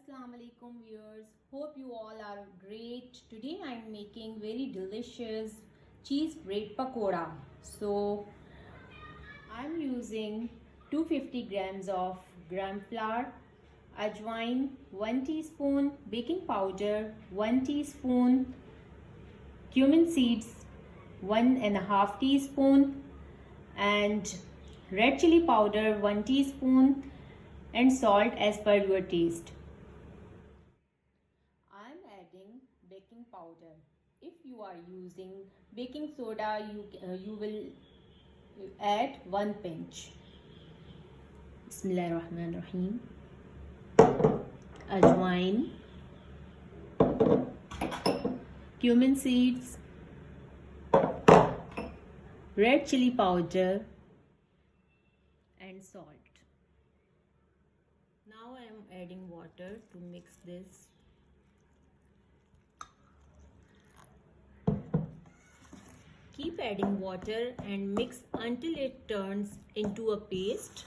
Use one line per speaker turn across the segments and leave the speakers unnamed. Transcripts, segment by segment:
Assalamu alaikum viewers, hope you all are great. Today I am making very delicious cheese bread pakora. So I am using 250 grams of gram flour, ajwain 1 teaspoon, baking powder 1 teaspoon, cumin seeds 1.5 teaspoon, and red chili powder 1 teaspoon, and salt as per your taste. I am adding baking powder. If you are using baking soda, you will add 1 pinch. Bismillahirrahmanirrahim. Ajwain, cumin seeds, red chili powder, and salt. Now I am adding water to mix this. Keep adding water and mix until it turns into a paste.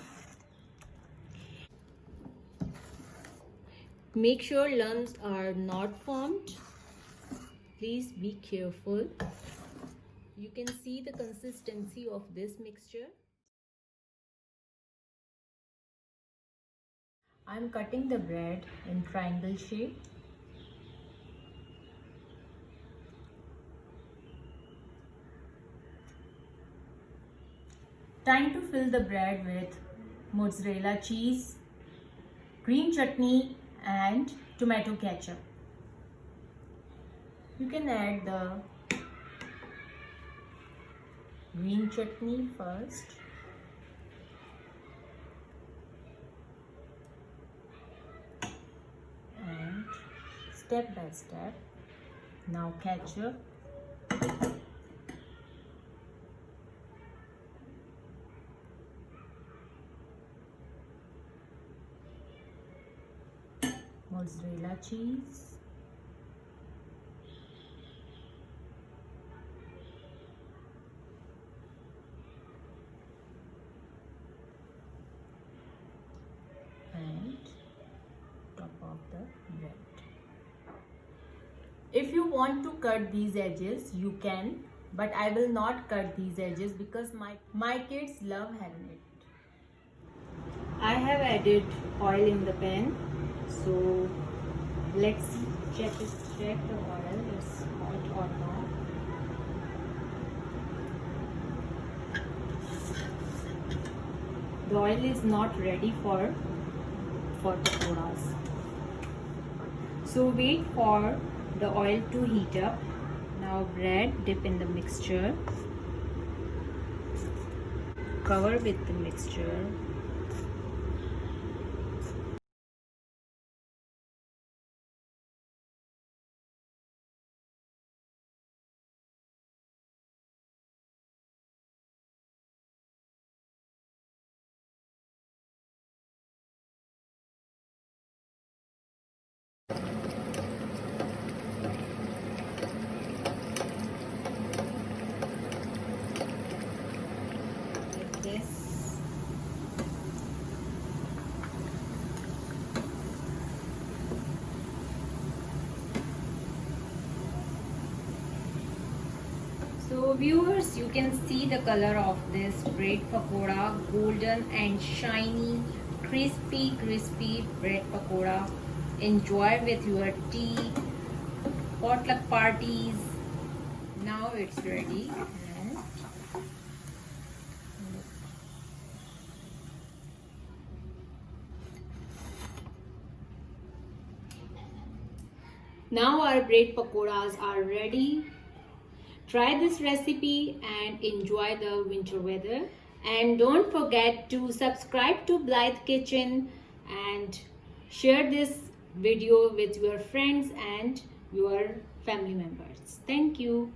Make sure lumps are not formed. Please be careful. You can see the consistency of this mixture. I am cutting the bread in triangle shape. Time to fill the bread with mozzarella cheese, green chutney, and tomato ketchup. You can add the green chutney first. And step by step. Now ketchup. Mozzarella cheese, and top of the bread. If you want to cut these edges, you can, but I will not cut these edges because my kids love having it. I have added oil in the pan. So let's check the oil is hot or not. The oil is not ready for pakoras. So wait for the oil to heat up. Now bread dip in the mixture. Cover with the mixture. So viewers, you can see the color of this bread pakora, golden and shiny, crispy bread pakora. Enjoy with your tea, potluck parties. Now it's ready. And now our bread pakoras are ready. Try this recipe and enjoy the winter weather. And don't forget to subscribe to Blithe Kitchen and share this video with your friends and your family members. Thank you.